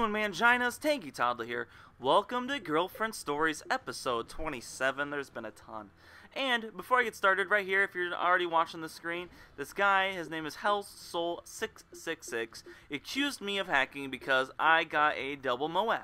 doing, Manginas? Tanky Toddler here. Welcome to Girlfriend Stories episode 27. There's been a ton. And before I get started, right here, if you're already watching the screen, this guy, his name is HellSoul666, accused me of hacking because I got a double m.o.a.b.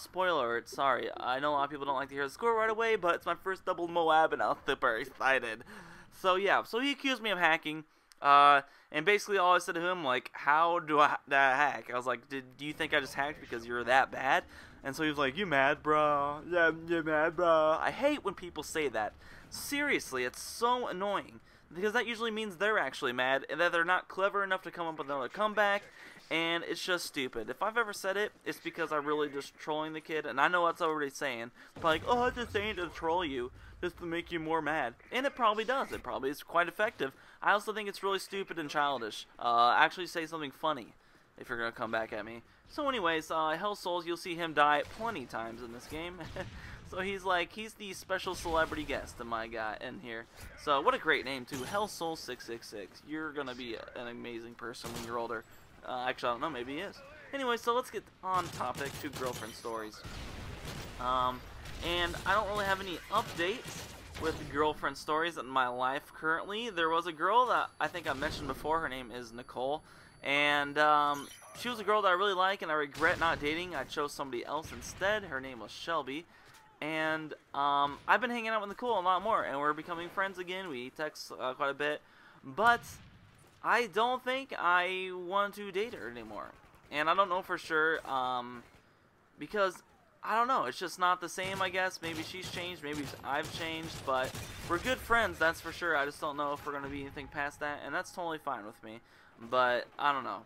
Spoiler alert, sorry. I know a lot of people don't like to hear the score right away, but it's my first double m.o.a.b. and I'm super excited. So yeah, so he accused me of hacking. And basically all I said to him, like, how do I hack? I was like, do you think I just hacked because you're that bad? And so he was like, you mad, bro? Yeah, you mad, bro? I hate when people say that. Seriously, it's so annoying. Because that usually means they're actually mad, and that they're not clever enough to come up with another comeback, and it's just stupid. If I've ever said it, it's because I'm really just trolling the kid, and I know what's already saying. But like, oh, I'm just saying to troll you, just to make you more mad. And it probably does. It probably is quite effective. I also think it's really stupid and childish. Actually say something funny if you're going to come back at me. So anyways, Hell Souls, you'll see him die plenty times in this game. So he's the special celebrity guest in my guy in here. So what a great name too, HellSoul666. You're going to be an amazing person when you're older. Actually, I don't know, maybe he is. Anyway, so let's get on topic to girlfriend stories. And I don't really have any updates with girlfriend stories in my life currently. There was a girl that I think I mentioned before. Her name is Nicole. And she was a girl that I really like and I regret not dating. I chose somebody else instead. Her name was Shelby. And I've been hanging out with Nicole a lot more. And we're becoming friends again. We text quite a bit. But I don't think I want to date her anymore. And I don't know for sure because I don't know, it's just not the same, I guess. Maybe she's changed, maybe I've changed, but we're good friends, that's for sure. I just don't know if we're going to be anything past that, and that's totally fine with me. But I don't know.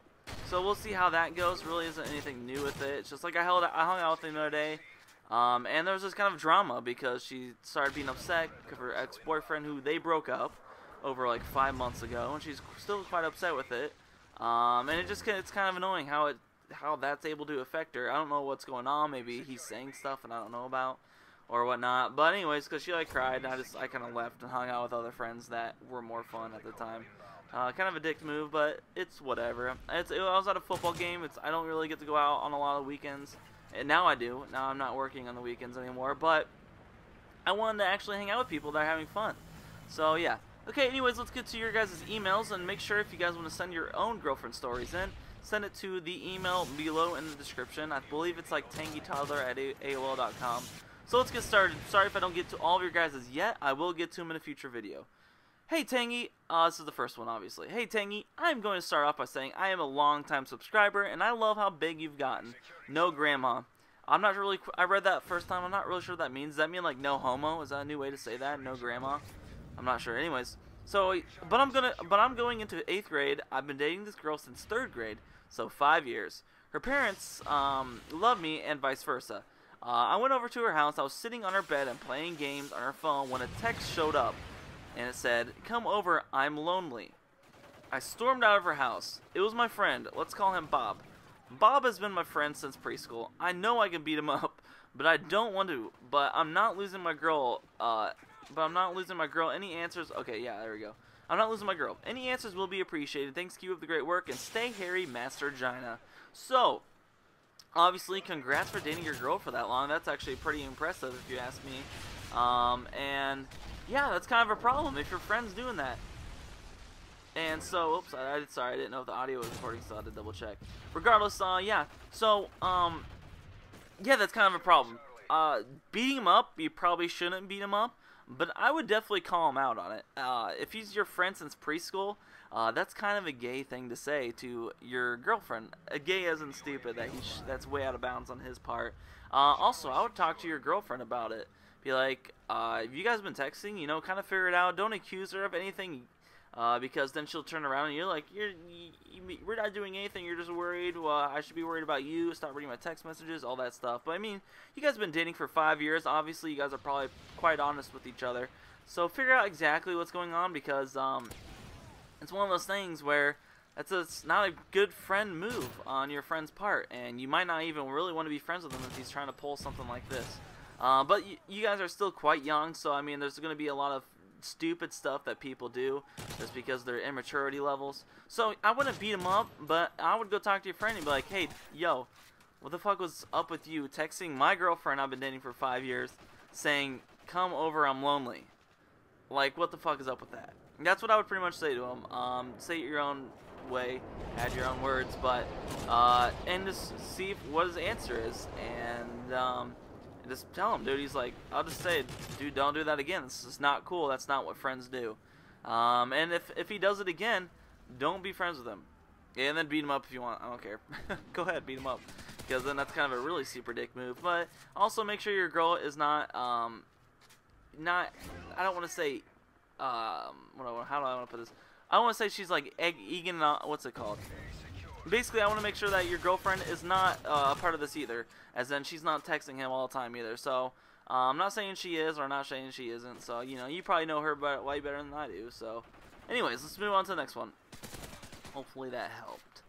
So we'll see how that goes. Really isn't anything new with it. It's just like I hung out with her the other day, and there was this kind of drama because she started being upset because her ex-boyfriend, who they broke up over like 5 months ago, and she's still quite upset with it. And it's kind of annoying how that's able to affect her. I don't know what's going on. Maybe he's saying stuff and I don't know about or whatnot. But anyways, because she like cried, I kind of left and hung out with other friends that were more fun at the time. Kind of a dick move, but it's whatever. I was at a football game. I don't really get to go out on a lot of weekends. And now I do. Now I'm not working on the weekends anymore. But I wanted to actually hang out with people that are having fun. So yeah. Okay, anyways, let's get to your guys' emails. And make sure if you guys want to send your own girlfriend stories in, send it to the email below in the description. I believe it's like tangytoddler@aol.com. So let's get started. Sorry if I don't get to all of your guys' yet. I will get to them in a future video. Hey Tangy, this is the first one obviously. Hey Tangy, I'm going to start off by saying I am a long-time subscriber and I love how big you've gotten. No grandma. I'm not really, I read that first time, I'm not really sure what that means. Does that mean like no homo? Is that a new way to say that? No grandma? I'm not sure. Anyways, so, but I'm going into 8th grade. I've been dating this girl since 3rd grade. So 5 years. Her parents love me and vice versa. I went over to her house. I was sitting on her bed and playing games on her phone when a text showed up. And it said, "Come over, I'm lonely." I stormed out of her house. It was my friend. Let's call him Bob. Bob has been my friend since preschool. I know I can beat him up, but I don't want to. But I'm not losing my girl. Any answers? Okay, yeah, there we go. I'm not losing my girl. Any answers will be appreciated. Thanks, Q, of the great work, and stay hairy, Master Gina. So, obviously, congrats for dating your girl for that long. That's actually pretty impressive, if you ask me. And yeah, that's kind of a problem if your friend's doing that. And so, oops, sorry, I didn't know if the audio was recording, so I had to double check. Regardless, yeah. So, yeah, that's kind of a problem. Beating him up, you probably shouldn't beat him up. But I would definitely call him out on it. If he's your friend since preschool, that's kind of a gay thing to say to your girlfriend. Gay isn't stupid. That's way out of bounds on his part. Also, I would talk to your girlfriend about it. Be like, have you guys been texting? You know, kind of figure it out. Don't accuse her of anything. Because then she'll turn around and you're like, we're not doing anything, you're just worried, well, I should be worried about you, stop reading my text messages, all that stuff. But I mean, you guys have been dating for 5 years, obviously you guys are probably quite honest with each other. So figure out exactly what's going on because it's one of those things where it's not a good friend move on your friend's part. And you might not even really want to be friends with him if he's trying to pull something like this. But you guys are still quite young, so I mean, there's going to be a lot of stupid stuff that people do just because their immaturity levels. So I wouldn't beat him up, but I would go talk to your friend and be like, hey, yo, what the fuck was up with you texting my girlfriend I've been dating for 5 years saying, come over, I'm lonely? Like, what the fuck is up with that? That's what I would pretty much say to him. Say it your own way, add your own words, but, and just see what his answer is, and just tell him, dude, he's like, I'll just say, dude, don't do that again. This is not cool. That's not what friends do. And if he does it again, don't be friends with him. Yeah, and then beat him up if you want. I don't care. Go ahead, beat him up. Because then that's kind of a really super dick move. But also make sure your girl is not, I don't want to say, how do I want to put this? I don't want to say she's like egging, what's it called? Basically, I want to make sure that your girlfriend is not a part of this either. As in, she's not texting him all the time either. So, I'm not saying she is or not saying she isn't. So, you know, you probably know her way better than I do. So, anyways, let's move on to the next one. Hopefully that helped.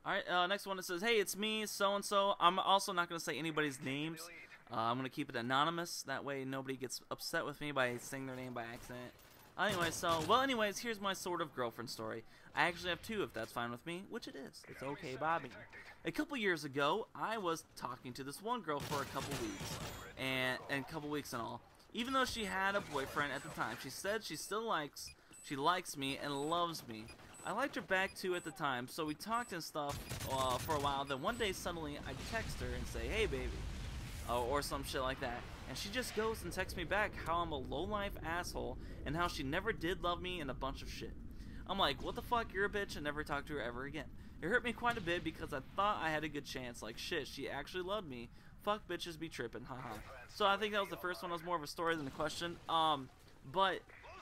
Alright, next one, it says, hey, it's me, so-and-so. I'm also not going to say anybody's names. I'm going to keep it anonymous. That way nobody gets upset with me by saying their name by accident. Anyways, here's my sort of girlfriend story. I actually have two, if that's fine with me, which it is. It's okay by me. A couple years ago, I was talking to this one girl for a couple weeks and all. Even though she had a boyfriend at the time, she said she likes me and loves me. I liked her back too at the time, so we talked and stuff for a while. Then one day suddenly I text her and say, hey baby, or some shit like that. And she just goes and texts me back how I'm a low-life asshole and how she never did love me and a bunch of shit. I'm like, what the fuck, you're a bitch, and never talk to her ever again. It hurt me quite a bit because I thought I had a good chance. Like shit, she actually loved me. Fuck bitches be tripping, haha. So I think that was the first one. It was more of a story than a question. But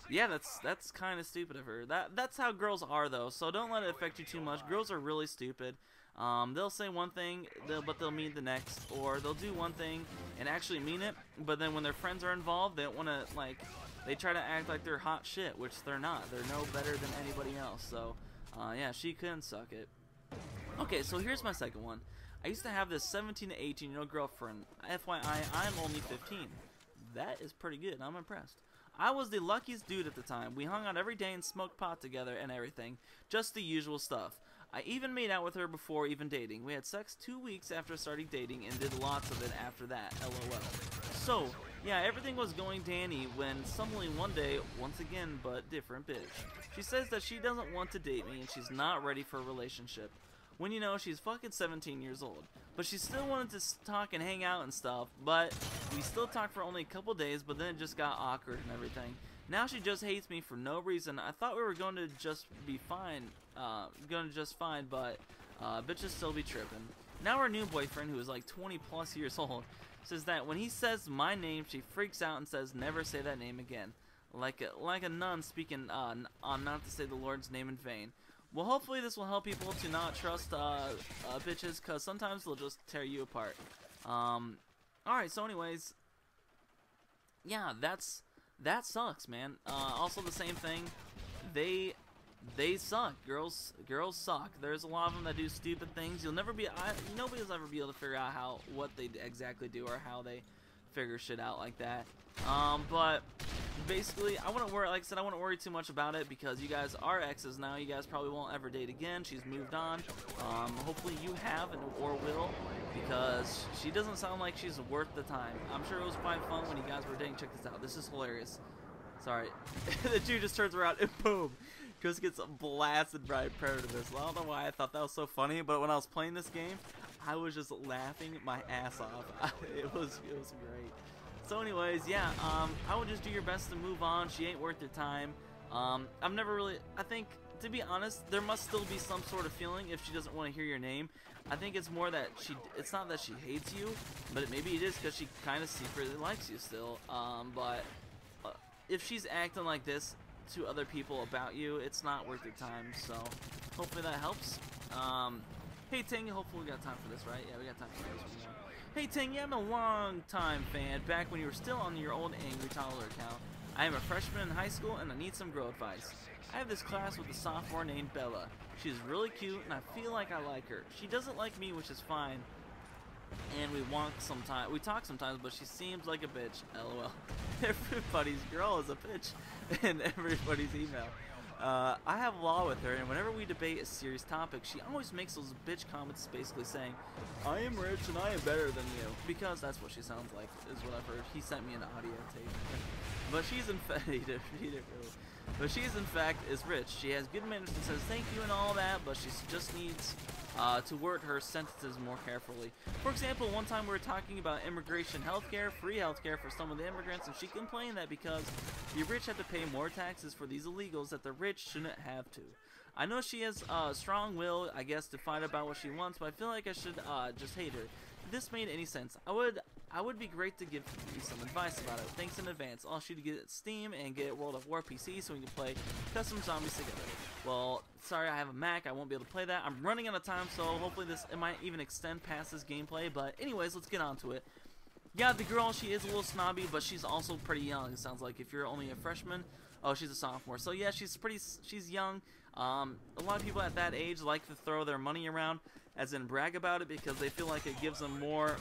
yeah, that's kind of stupid of her. That's how girls are though. So don't let it affect you too much. Girls are really stupid. They'll say one thing, but they'll mean the next, or they'll do one thing and actually mean it. But then when their friends are involved, they don't want to they try to act like they're hot shit, which they're not. They're no better than anybody else. So yeah, she couldn't suck it. Okay, so here's my second one. I used to have this 17 to 18-year-old girlfriend. FYI, I'm only 15. That is pretty good. I'm impressed. I was the luckiest dude at the time. We hung out every day and smoked pot together and everything. Just the usual stuff. I even made out with her before even dating. We had sex 2 weeks after starting dating and did lots of it after that. LOL. So, yeah, everything was going dandy when suddenly one day, once again, but different bitch. She says that she doesn't want to date me and she's not ready for a relationship. When you know she's fucking 17 years old. But she still wanted to talk and hang out and stuff, but we still talked for only a couple days, but then it just got awkward and everything. Now she just hates me for no reason. I thought we were going to just be fine, but bitches still be tripping. Now our new boyfriend, who is like 20 plus years old, says that when he says my name, she freaks out and says never say that name again. Like a nun speaking on not to say the Lord's name in vain. Well, hopefully this will help people to not trust bitches, because sometimes they'll just tear you apart. Alright, so anyways, yeah, that sucks, man. Also the same thing, they suck. Girls suck. There's a lot of them that do stupid things. Nobody's ever be able to figure out what they exactly do or how they figure shit out like that. But basically, I wouldn't worry. Like I said, I wouldn't worry too much about it because you guys are exes now. You guys probably won't ever date again. She's moved on. Hopefully you have or will, because she doesn't sound like she's worth the time. I'm sure it was quite fun when you guys were dating. Check this out. This is hilarious. Sorry, the dude just turns around and boom, Chris gets blasted by Predator. I don't know why I thought that was so funny, but when I was playing this game, I was just laughing my ass off. It was great. So anyways, yeah, I would just do your best to move on. She ain't worth your time. I've never really, I think, to be honest, there must still be some sort of feeling if she doesn't want to hear your name. I think it's more that it's not that she hates you, but maybe it is because she kind of secretly likes you still. But if she's acting like this to other people about you, it's not worth your time. So hopefully that helps. Hey Ting, hopefully we got time for this, right? Yeah, we got time for this one. Hey Ting, yeah, I'm a long time fan, back when you were still on your old Angry Toddler account. I am a freshman in high school and I need some girl advice. I have this class with a sophomore named Bella. She's really cute and I feel like I like her. She doesn't like me, which is fine. And we talk sometimes, but she seems like a bitch. LOL. Everybody's girl is a bitch in everybody's email. I have law with her, and whenever we debate a serious topic, she always makes those bitch comments basically saying, I am rich and I am better than you. Because that's what she sounds like, is what I've heard. He sent me an audio tape. But she's in fact, he didn't really. But she's in fact is rich. She has good manners and says thank you and all that, but she just needs to word her sentences more carefully. For example, one time we were talking about immigration healthcare, free healthcare for some of the immigrants, and she complained that because the rich have to pay more taxes for these illegals, that the rich shouldn't have to. I know she has strong will, I guess, to fight about what she wants, but I feel like I should just hate her. If this made any sense, I would be great to give you some advice about it. Thanks in advance. I'll shoot to get Steam and get World of War PC so we can play custom zombies together. Well, sorry, I have a Mac. I won't be able to play that. I'm running out of time, so hopefully it might even extend past this gameplay. But anyways, let's get on to it. Yeah, the girl, she is a little snobby, but she's also pretty young. It sounds like if you're only a freshman, oh, she's a sophomore. So yeah, she's young. A lot of people at that age like to throw their money around, as in brag about it, because they feel like it gives them more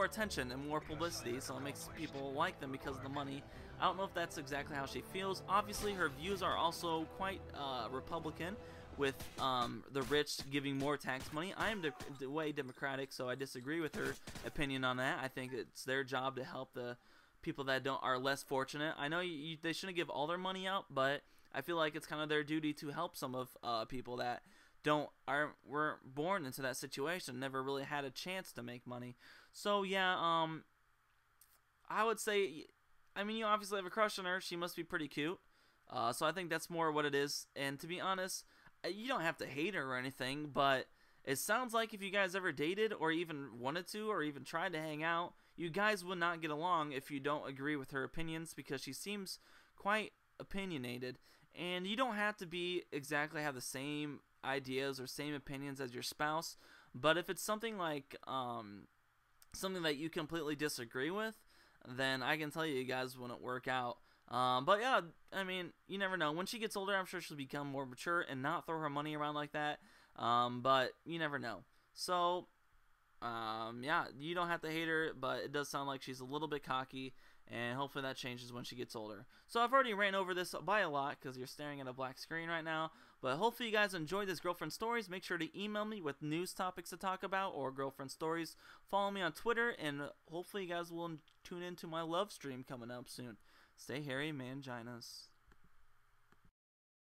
attention and more publicity, so it makes people like them because of the money. I don't know if that's exactly how she feels. Obviously, her views are also quite Republican, with the rich giving more tax money. I am way Democratic, so I disagree with her opinion on that. I think it's their job to help the people that are less fortunate. I know they shouldn't give all their money out, but I feel like it's kind of their duty to help some of people that weren't born into that situation, never really had a chance to make money. So yeah, I would say, I mean, you obviously have a crush on her. She must be pretty cute. So I think that's more what it is. And to be honest, you don't have to hate her or anything, but it sounds like if you guys ever dated or even wanted to or even tried to hang out, you guys would not get along if you don't agree with her opinions, because she seems quite opinionated. And you don't have to have the same ideas or same opinions as your spouse, but if it's something like something that you completely disagree with, then I can tell you guys wouldn't work out. But yeah, I mean, you never know. When she gets older, I'm sure she'll become more mature and not throw her money around like that. But you never know. So yeah, you don't have to hate her, but it does sound like she's a little bit cocky, and hopefully that changes when she gets older. So I've already ran over this by a lot because you're staring at a black screen right now, but hopefully you guys enjoyed this girlfriend stories. Make sure to email me with news topics to talk about or girlfriend stories. Follow me on Twitter, and hopefully you guys will tune into my love stream coming up soon. Stay hairy, manginas.